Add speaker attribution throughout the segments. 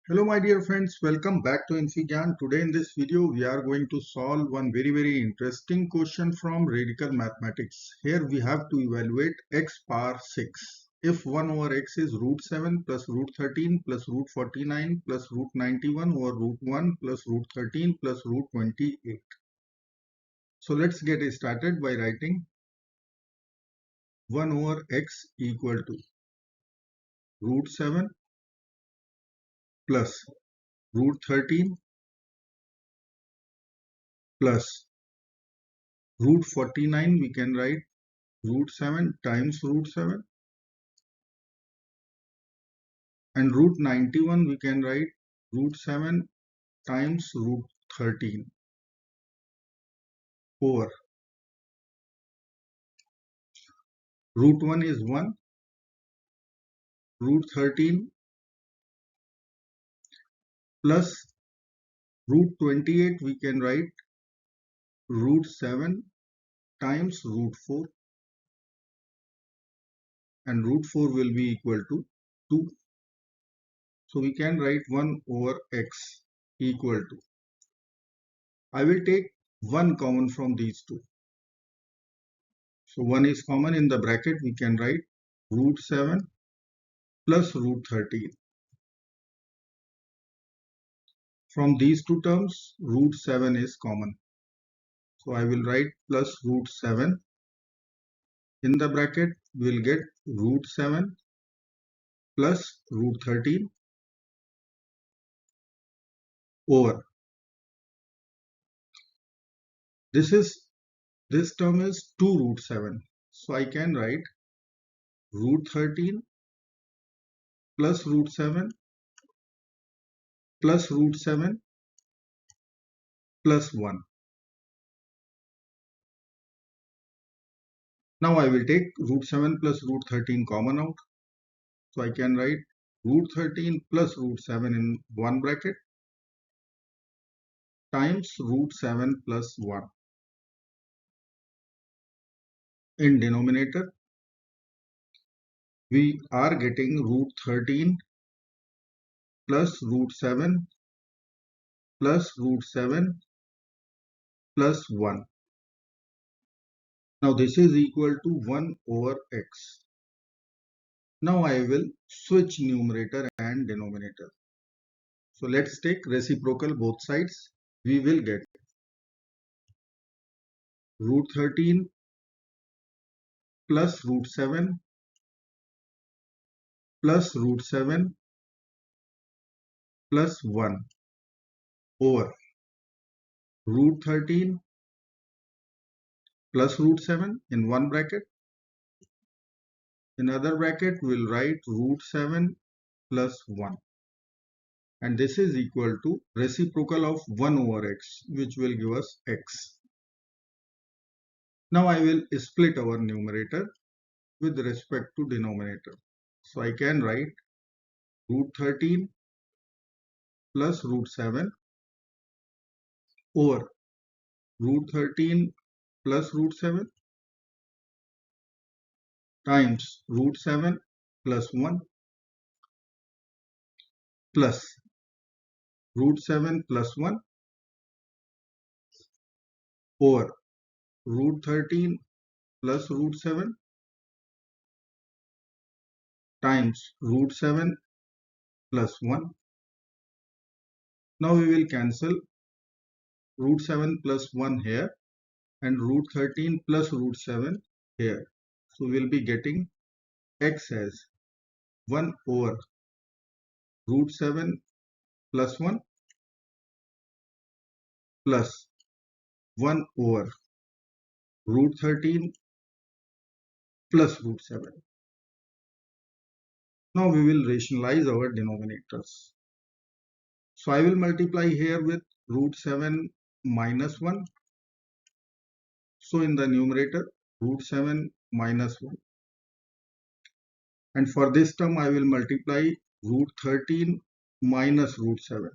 Speaker 1: Hello my dear friends, welcome back to Infigyan. Today in this video we are going to solve one very interesting question from radical mathematics. Here we have to evaluate x power 6. If 1 over x is root 7 plus root 13 plus root 49 plus root 91 over root 1 plus root 13 plus root 28. So let's get started by writing 1 over x equal to root 7 plus root 13 plus root 49. We can write root 7 times root 7, and root 91 we can write root 7 times root 13 over root 1 is 1, root 13 plus root 28 we can write root 7 times root 4, and root 4 will be equal to 2. So we can write 1 over x equal to, I will take 1 common from these two. So 1 is common in the bracket, we can write root 7 plus root 13. From these two terms, root 7 is common. So I will write plus root 7. In the bracket, we will get root 7 plus root 13 over. This term is 2 root 7. So I can write root 13 plus root 7 plus root 7 plus 1. Now I will take root 7 plus root 13 common out. So I can write root 13 plus root 7 in one bracket times root 7 plus 1. In denominator, we are getting root 13 plus root 7 plus root 7 plus 1. Now this is equal to 1 over x. Now I will switch numerator and denominator. So let's take reciprocal both sides. We will get root 13 plus root 7 plus root 7 plus 1 over root 13 plus root 7 in one bracket. In other bracket, we will write root 7 plus 1. And this is equal to reciprocal of 1 over x, which will give us x. Now I will split our numerator with respect to denominator. So I can write root 13 plus root 7 over root 13 plus root 7 times root 7 plus 1 plus root 7 plus 1 over root 13 plus root 7 times root 7 plus 1. Now we will cancel root 7 plus 1 here and root 13 plus root 7 here. So we will be getting x as 1 over root 7 plus 1 plus 1 over root 13 plus root 7. Now we will rationalize our denominators. So I will multiply here with root 7 minus 1. So in the numerator, root 7 minus 1. And for this term, I will multiply root 13 minus root 7.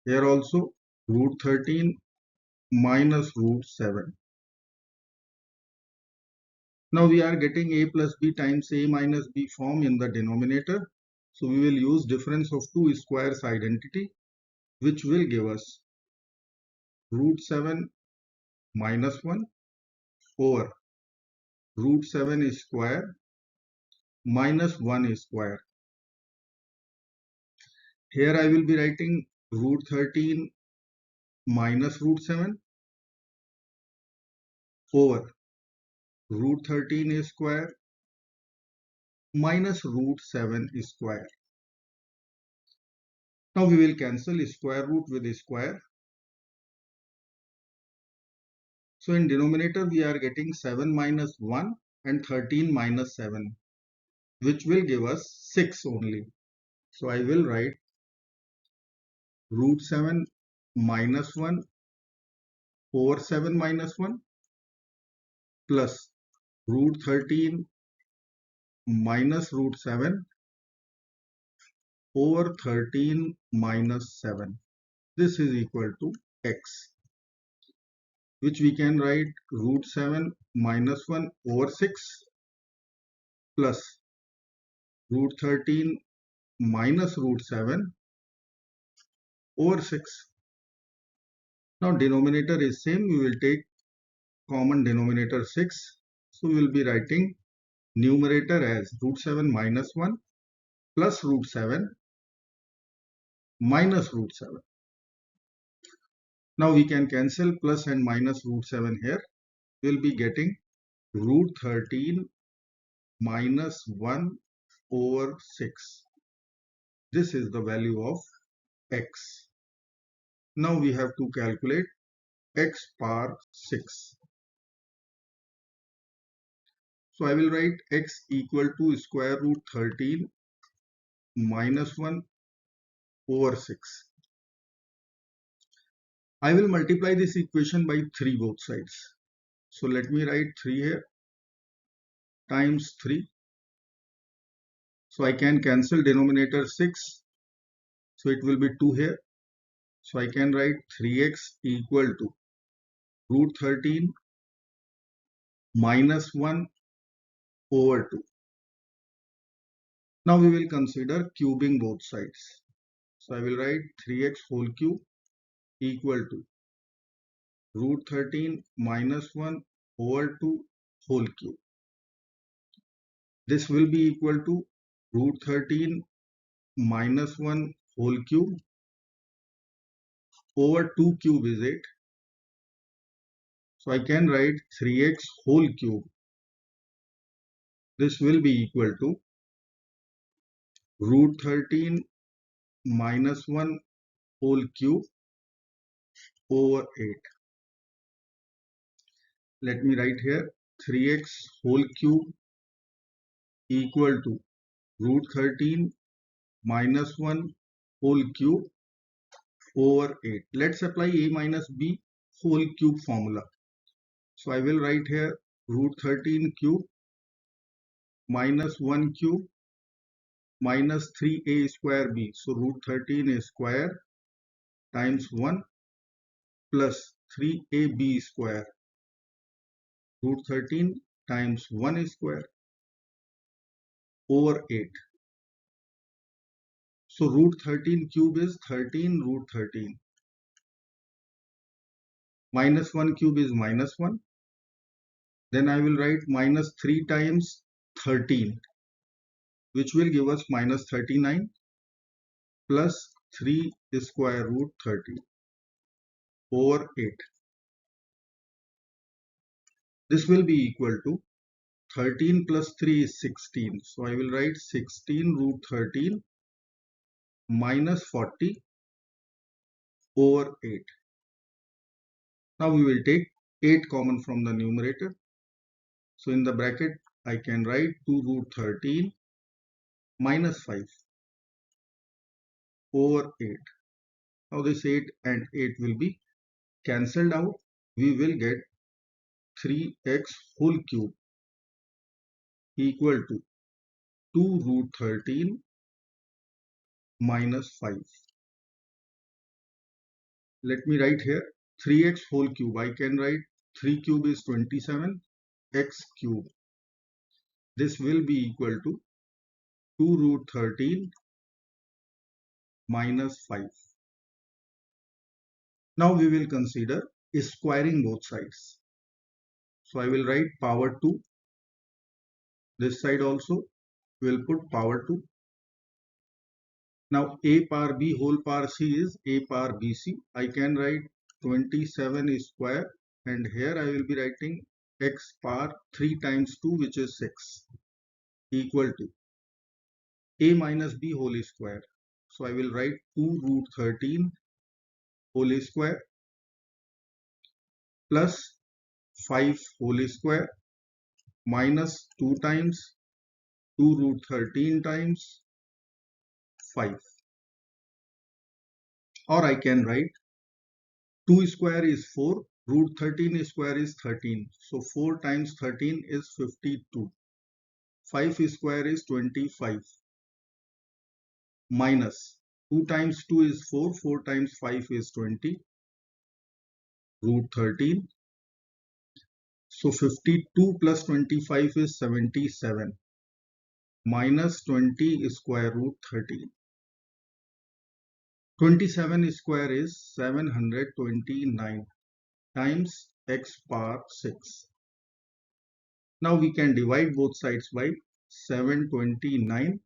Speaker 1: Here also, root 13 minus root 7. Now we are getting a plus b times a minus b form in the denominator. So we will use difference of two squares identity, which will give us root 7 minus 1 over root 7 square minus 1 square. Here I will be writing root 13 minus root 7 over root 13 square minus root 7 square. Now we will cancel square root with square. So in denominator we are getting 7 minus 1 and 13 minus 7, which will give us 6 only. So I will write root 7 minus 1 over 7 minus 1 plus root 13 minus root 7 over 13 minus 7. This is equal to x, which we can write root 7 minus 1 over 6 plus root 13 minus root 7 over 6. Now denominator is same, we will take common denominator 6. So we will be writing numerator as root 7 minus 1 plus root 7 minus root 7. Now we can cancel plus and minus root 7 here. We will be getting root 13 minus 1 over 6. This is the value of x. Now we have to calculate x power 6. So I will write x equal to square root 13 minus 1 over 6. I will multiply this equation by 3 both sides. So let me write 3 here times 3. So I can cancel denominator 6. So it will be 2 here. So I can write 3x equal to root 13 minus 1 over 2. Now we will consider cubing both sides. So I will write 3x whole cube equal to root 13 minus 1 over 2 whole cube. This will be equal to root 13 minus 1 whole cube over 2 cube is 8. So I can write 3x whole cube. This will be equal to root 13 minus 1 whole cube over 8. Let me write here 3x whole cube equal to root 13 minus 1 whole cube over 8. Let's apply a minus b whole cube formula. So I will write here root 13 cube minus 1 cube minus 3a square b. So root 13 square times 1 plus 3ab square. Root 13 times 1 square over 8. So root 13 cube is 13 root 13. Minus 1 cube is minus 1. Then I will write minus 3 times 13, which will give us minus 39 plus 3 square root 30 over 8. This will be equal to 13 plus 3 is 16. So I will write 16 root 13 minus 40 over 8. Now we will take 8 common from the numerator. So in the bracket I can write 2 root 13 minus 5 over 8. Now this 8 and 8 will be cancelled out. We will get 3x whole cube equal to 2 root 13 minus 5. Let me write here 3x whole cube. I can write 3 cube is 27, x cube. This will be equal to 2 root 13 minus 5. Now we will consider squaring both sides. So I will write power 2. This side also we will put power 2. Now a power b whole power c is a power bc. I can write 27 square, and here I will be writing x power 3 times 2, which is 6, equal to a minus b whole square. So I will write 2 root 13 whole square plus 5 whole square minus 2 times 2 root 13 times 5. Or I can write 2 square is 4, root 13 square is 13. So 4 times 13 is 52. 5 square is 25. Minus 2 times 2 is 4, 4 times 5 is 20. Root 13. So 52 plus 25 is 77. Minus 20 square root 13. 27 square is 729 times x power 6. Now we can divide both sides by 729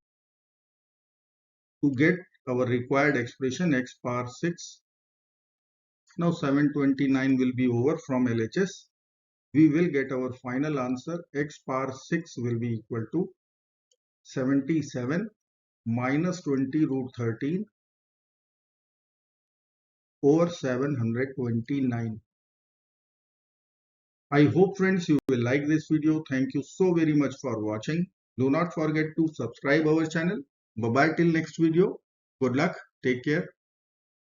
Speaker 1: to get our required expression x power 6. Now 729 will be over from LHS. We will get our final answer. X power 6 will be equal to 77 minus 20 root 13 over 729. I hope friends you will like this video. Thank you so very much for watching. Do not forget to subscribe our channel. Bye bye till next video. Good luck. Take care.